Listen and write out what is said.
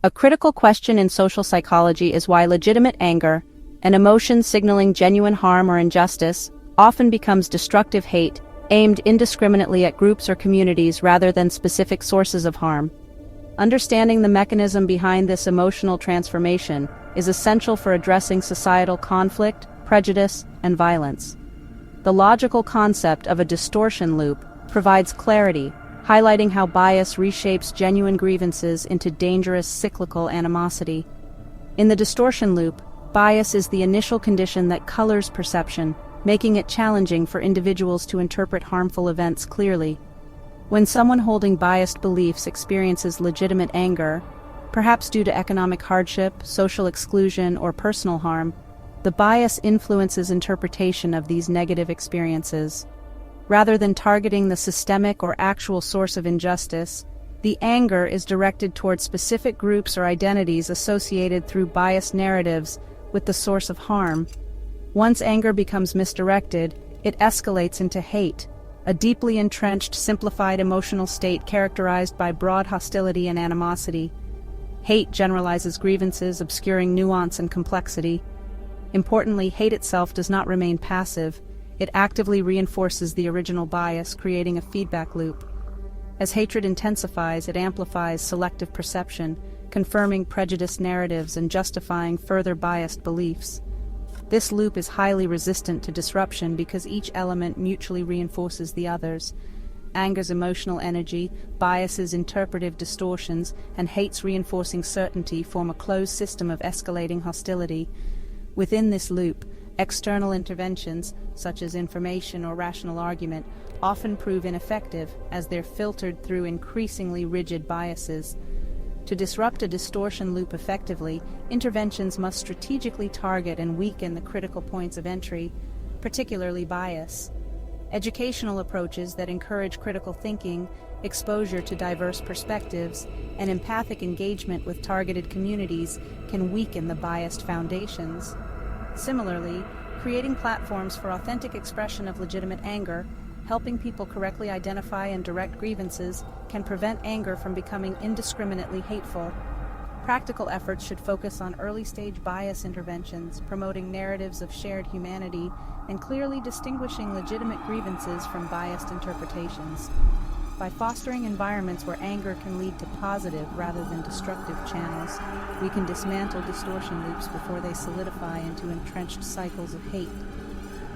A critical question in social psychology is why legitimate anger, an emotion signaling genuine harm or injustice, often becomes destructive hate, aimed indiscriminately at groups or communities rather than specific sources of harm. Understanding the mechanism behind this emotional transformation is essential for addressing societal conflict, prejudice, and violence. The logical concept of a distortion loop provides clarity, highlighting how bias reshapes genuine grievances into dangerous cyclical animosity. In the distortion loop, bias is the initial condition that colors perception, making it challenging for individuals to interpret harmful events clearly. When someone holding biased beliefs experiences legitimate anger, perhaps due to economic hardship, social exclusion, or personal harm, the bias influences interpretation of these negative experiences. Rather than targeting the systemic or actual source of injustice, the anger is directed toward specific groups or identities associated through biased narratives with the source of harm. Once anger becomes misdirected, it escalates into hate, a deeply entrenched, simplified emotional state characterized by broad hostility and animosity. Hate generalizes grievances, obscuring nuance and complexity. Importantly, hate itself does not remain passive. It actively reinforces the original bias, creating a feedback loop. As hatred intensifies, it amplifies selective perception, confirming prejudiced narratives and justifying further biased beliefs. This loop is highly resistant to disruption because each element mutually reinforces the others. Anger's emotional energy, bias's interpretive distortions, and hate's reinforcing certainty form a closed system of escalating hostility. Within this loop, external interventions, such as information or rational argument, often prove ineffective as they're filtered through increasingly rigid biases. To disrupt a distortion loop effectively, interventions must strategically target and weaken the critical points of entry, particularly bias. Educational approaches that encourage critical thinking, exposure to diverse perspectives, and empathic engagement with targeted communities can weaken the biased foundations. Similarly, creating platforms for authentic expression of legitimate anger, helping people correctly identify and direct grievances, can prevent anger from becoming indiscriminately hateful. Practical efforts should focus on early-stage bias interventions, promoting narratives of shared humanity, and clearly distinguishing legitimate grievances from biased interpretations. By fostering environments where anger can lead to positive rather than destructive channels, we can dismantle distortion loops before they solidify into entrenched cycles of hate.